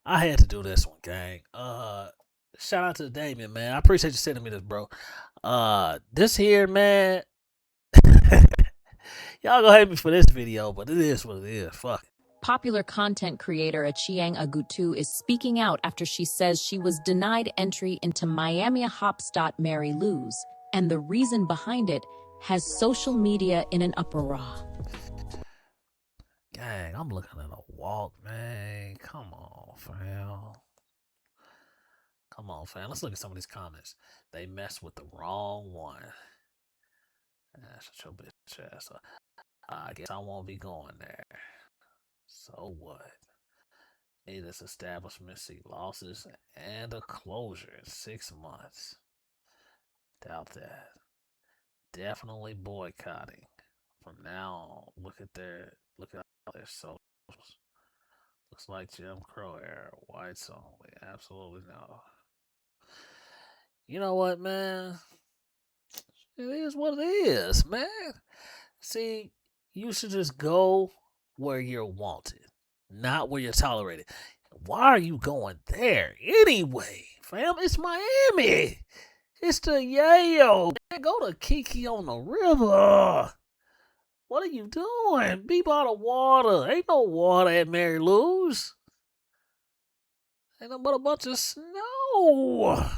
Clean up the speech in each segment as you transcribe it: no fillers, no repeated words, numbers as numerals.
I had to do this one, gang. Shout out to Damien, man. I appreciate you sending me this, bro. This here, man. Y'all gonna hate me for this video, but it is what it is. Fuck it. Popular content creator Achieng Agutu is speaking out after she says she was denied entry into Miami Hopstop Mary Lou's, and the reason behind it has social media in an uproar. Gang, I'm looking at a walk, man. Come on, fam. Come on, fam. Let's look at some of these comments. They messed with the wrong one. Shut your bitch ass up. I guess I won't be going there. So what? Need this establishment see losses and a closure in 6 months. Doubt that. Definitely boycotting. From now on, look at all their socials. Looks like Jim Crow era. Whites only. Absolutely no. You know what, man? It is what it is, man. See, you should just go where you're wanted, not where you're tolerated. Why are you going there anyway, fam? It's Miami. It's the Yayo. Man, go to Kiki on the river. What are you doing? Be by the water. Ain't no water at Mary Lou's. Ain't no but a bunch of snow.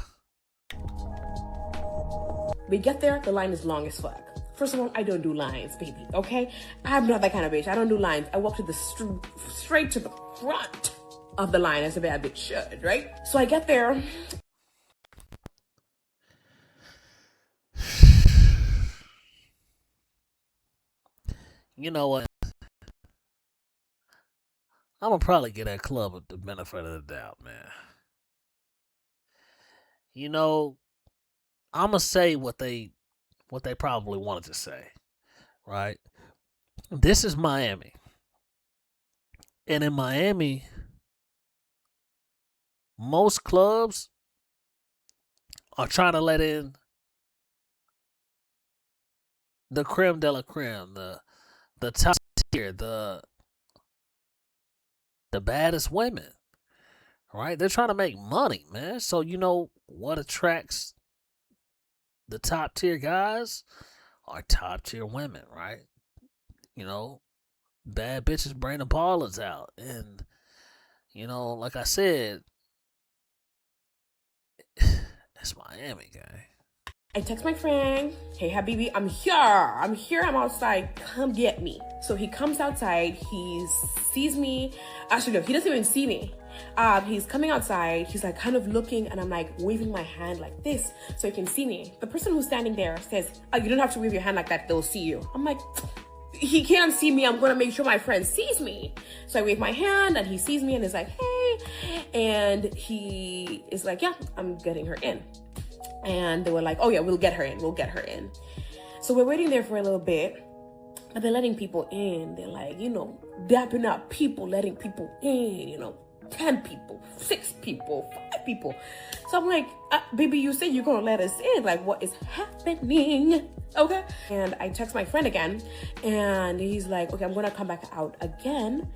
We get there, the line is long as fuck. First of all, I don't do lines, baby, okay? I'm not that kind of bitch. I don't do lines. I walk to the straight to the front of the line as a bad bitch should, right? So I get there. You know what? I'm gonna probably get that club the benefit of the doubt, man. You know, I'm gonna say what they probably wanted to say, right? This is Miami, and in Miami, most clubs are trying to let in the creme de la creme, the top tier, the baddest women, right? They're trying to make money, man. So you know what attracts the top tier guys are top tier women, right? You know, bad bitches bring the ballers out, and you know, like I said, it's Miami, guy. I text my friend, hey, Habibi, I'm here, I'm outside, come get me. So he comes outside, he sees me. Actually, no, he doesn't even see me. He's coming outside, he's like kind of looking, and I'm like waving my hand like this so he can see me. The person who's standing there says, oh, you don't have to wave your hand like that, they'll see you. I'm like, he can't see me, I'm gonna make sure my friend sees me. So I wave my hand and he sees me and is like, hey. And he is like, yeah, I'm getting her in. And they were like, oh yeah, we'll get her in. So we're waiting there for a little bit, but they're letting people in. They're like, you know, dapping up people, letting people in, you know, 10 people, 6 people, 5 people. So I'm like, baby, you said you're gonna let us in. Like, what is happening? Okay. And I text my friend again, and he's like, okay, I'm gonna come back out again.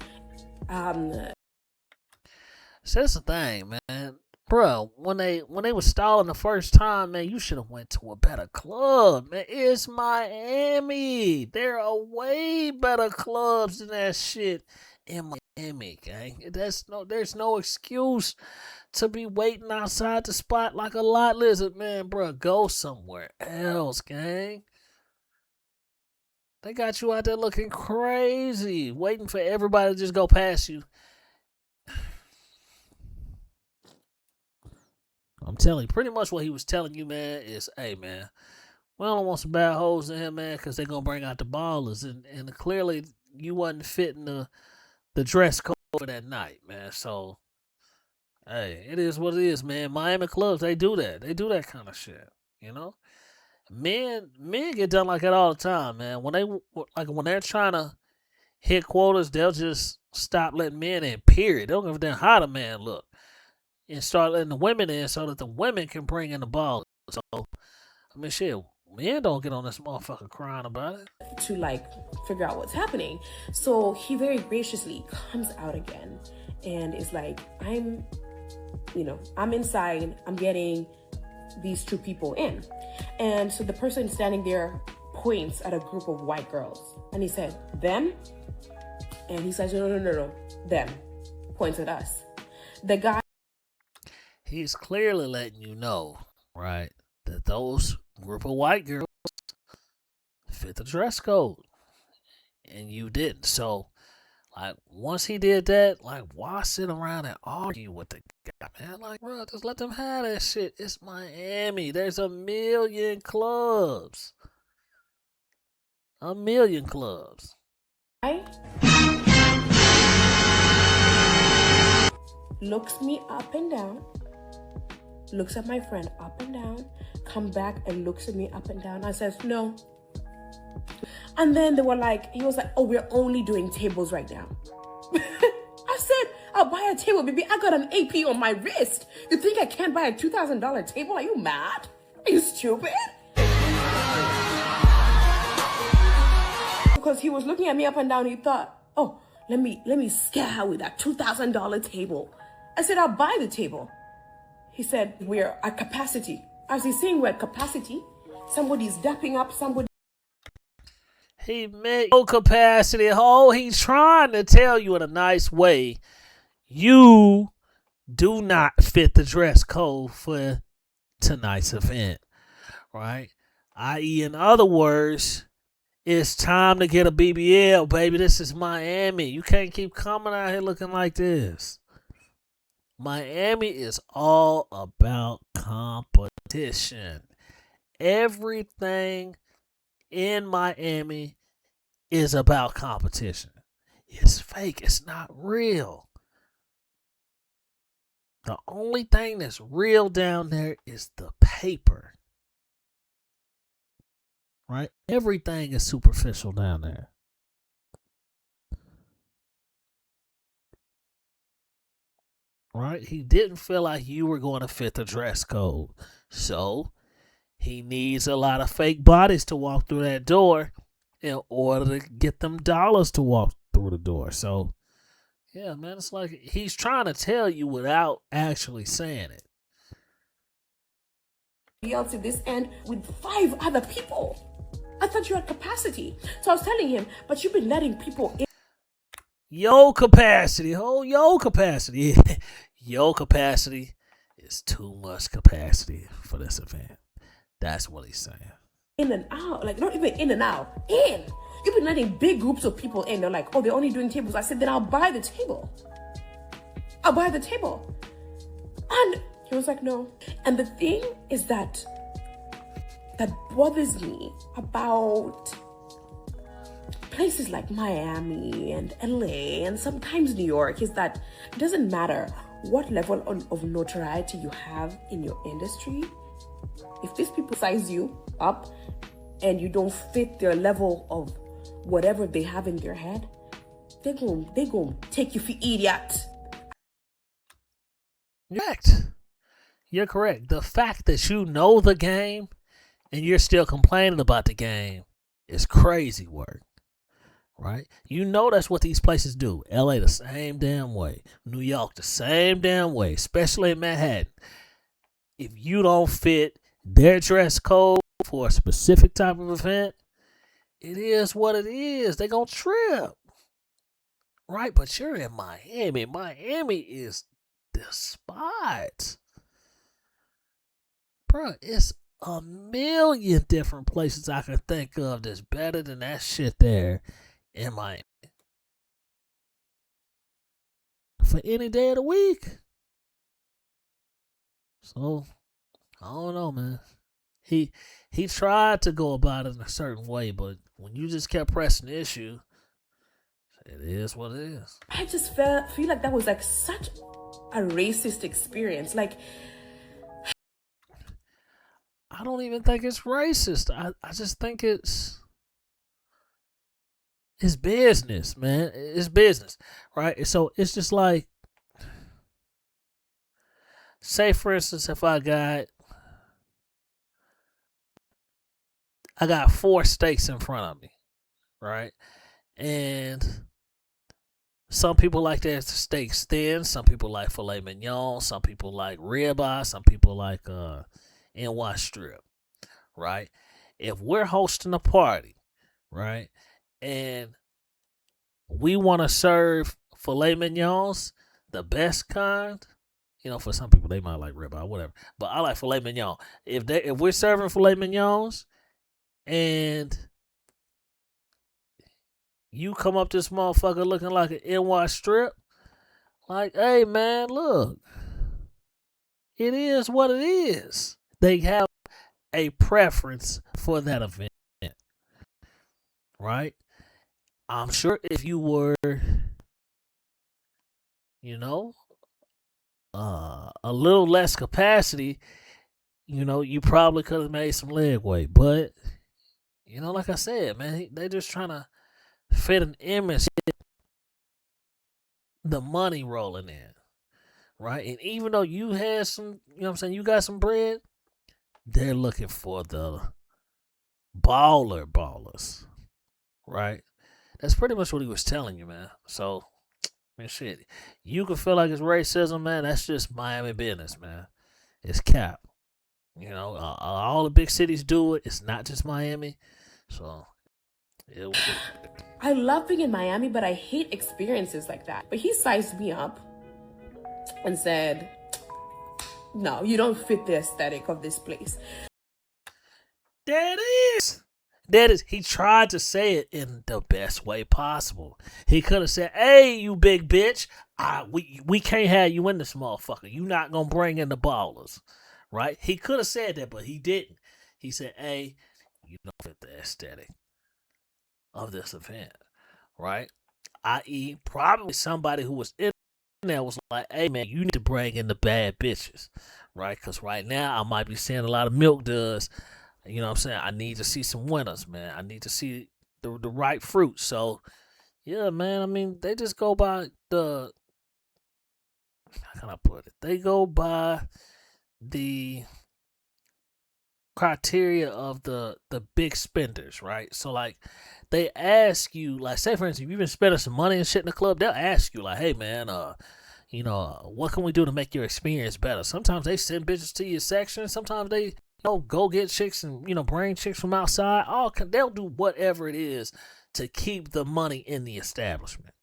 So that's the thing, man. Bro, when they was stalling the first time, man, you should have went to a better club, man. It's Miami. There are way better clubs than that shit in Miami, gang. There's no excuse to be waiting outside the spot like a lot lizard, man, bro. Go somewhere else, gang. They got you out there looking crazy, waiting for everybody to just go past you. I'm telling you, pretty much what he was telling you, man, is, hey, man, we don't want some bad hoes in here, man, because they're going to bring out the ballers. And clearly, you wasn't fitting the dress code for that night, man. So, hey, it is what it is, man. Miami clubs, they do that. They do that kind of shit, you know? Men get done like that all the time, man. When they're trying to hit quotas, they'll just stop letting men in, period. They don't give a damn how the man look. And start letting the women in so that the women can bring in the ball. So, I mean, shit, men don't get on this motherfucker crying about it. To like figure out what's happening. So he very graciously comes out again and it's like, I'm inside, I'm getting these two people in. And so the person standing there points at a group of white girls, and he said, them? And he says, no, them. Points at us. The guy... He's clearly letting you know, right, that those group of white girls fit the dress code, and you didn't. So, like, once he did that, like, why sit around and argue with the guy, man? Like, bro, just let them have that shit. It's Miami. There's a million clubs. A million clubs. Looks me up and down, looks at my friend up and down, come back and looks at me up and down. I says, no. And then he was like, oh, we're only doing tables right now. I said, I'll buy a table, baby. I got an AP on my wrist. You think I can't buy a $2,000 table? Are you mad? Are you stupid? Because he was looking at me up and down. He thought, oh, let me scare her with that $2,000 table. I said, I'll buy the table. He said, we're at capacity. As he's saying we're at capacity, somebody's dapping up somebody. He meant no capacity. Oh, he's trying to tell you in a nice way, you do not fit the dress code for tonight's event, right? I.e., in other words, it's time to get a BBL, baby. This is Miami. You can't keep coming out here looking like this. Miami is all about competition. Everything in Miami is about competition. It's fake. It's not real. The only thing that's real down there is the paper. Right? Everything is superficial down there. Right? He didn't feel like you were going to fit the dress code. So he needs a lot of fake bodies to walk through that door in order to get them dollars to walk through the door. So, yeah, man, it's like he's trying to tell you without actually saying it. Else at this end with 5 other people. I thought you had capacity. So I was telling him, but you've been letting people in. Your capacity. Oh, your capacity. Your capacity is too much capacity for this event. That's what he's saying. In and out. Like, not even in and out. In. You've been letting big groups of people in. They're like, oh, they're only doing tables. I said, then I'll buy the table. I'll buy the table. And he was like, no. And the thing is that bothers me about places like Miami and LA and sometimes New York is that it doesn't matter what level of notoriety you have in your industry. If these people size you up and you don't fit their level of whatever they have in their head, they're going to take you for idiot. Correct. You're correct. The fact that you know the game and you're still complaining about the game is crazy work. Right? You know that's what these places do. LA the same damn way. New York the same damn way, especially in Manhattan. If you don't fit their dress code for a specific type of event, it is what it is. They gonna trip. Right? But you're in Miami. Miami is the spot. Bro, it's a million different places I can think of that's better than that shit there in Miami. For any day of the week. So, I don't know, man. He tried to go about it in a certain way, but when you just kept pressing the issue, it is what it is. I just feel like that was like such a racist experience. Like, I don't even think it's racist. I just think it's business, man. It's business, right? So it's just like, say for instance, if I got 4 steaks in front of me, right? And Some people like their steaks thin. Some people like filet mignon. Some people like ribeye. Some people like NY strip. Right? If we're hosting a party, right, and we want to serve filet mignons, the best kind. For some people they might like ribeye, whatever. But I like filet mignon. If we're serving filet mignons and you come up this motherfucker looking like an NY strip, like, hey man, look, it is what it is. They have a preference for that event, right? I'm sure if you were, a little less capacity, you probably could have made some leg weight. But, like I said, man, they just trying to fit an image, the money rolling in, right? And even though you had some, you got some bread, they're looking for the ballers, right? That's pretty much what he was telling you, man. So, man, shit, you can feel like it's racism, man. That's just Miami business, man. It's cap. All the big cities do it. It's not just Miami. So, I love being in Miami, but I hate experiences like that. But he sized me up and said, no, you don't fit the aesthetic of this place. That is. He tried to say it in the best way possible. He could have said, hey, you big bitch, we can't have you in this motherfucker. You not going to bring in the ballers, right? He could have said that, but he didn't. He said, hey, you don't fit the aesthetic of this event, right? I.e., probably somebody who was in there was like, hey, man, you need to bring in the bad bitches, right? Because right now I might be seeing a lot of milk duds. You know what I'm saying? I need to see some winners, man. I need to see the right fruit. So, yeah, man, I mean, they just go by how can I put it? They go by the criteria of the big spenders, right? So, like, they ask you, like, say, for instance, if you've been spending some money and shit in the club, they'll ask you, like, hey, man, what can we do to make your experience better? Sometimes they send bitches to your section. Sometimes they go get chicks and, bring chicks from outside. They'll do whatever it is to keep the money in the establishment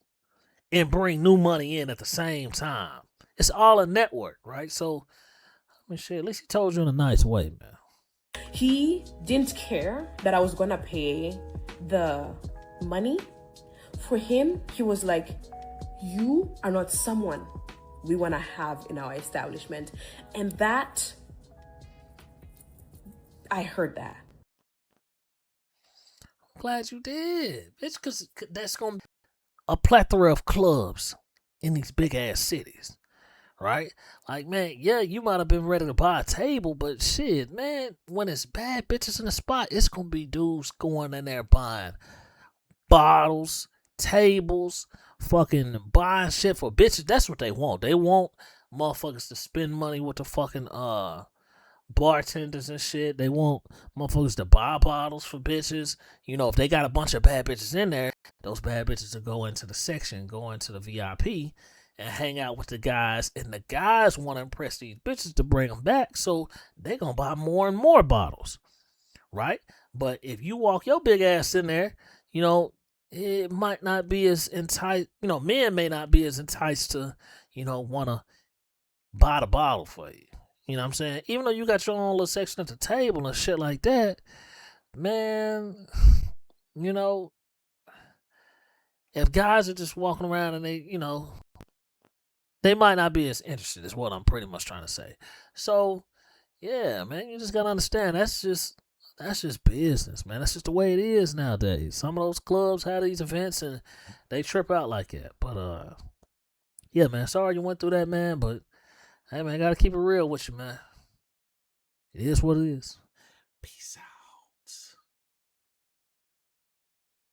and bring new money in at the same time. It's all a network, right? So, I mean, shit, at least he told you in a nice way, man. He didn't care that I was going to pay the money. For him, he was like, you are not someone we want to have in our establishment. And that, I heard that. I'm glad you did. It's because that's going to be a plethora of clubs in these big ass cities, right? Like, man, yeah, you might have been ready to buy a table, but shit, man, when it's bad bitches in the spot, it's going to be dudes going in there buying bottles, tables, fucking buying shit for bitches. That's what they want. They want motherfuckers to spend money with the fucking bartenders and shit. They want motherfuckers to buy bottles for bitches. If they got a bunch of bad bitches in there, those bad bitches will go into the section, go into the VIP, and hang out with the guys. And the guys want to impress these bitches to bring them back, so they gonna buy more and more bottles, right? But if you walk your big ass in there, it might not be as enticed. Men may not be as enticed to, want to buy the bottle for you. You know what I'm saying? Even though you got your own little section at the table and shit like that, man, if guys are just walking around and they might not be as interested, is what I'm pretty much trying to say. So, yeah, man, you just got to understand, that's just business, man. That's just the way it is nowadays. Some of those clubs have these events and they trip out like that. But, yeah, man, sorry you went through that, man, but hey, man, I gotta keep it real with you, man. It is what it is. Peace out.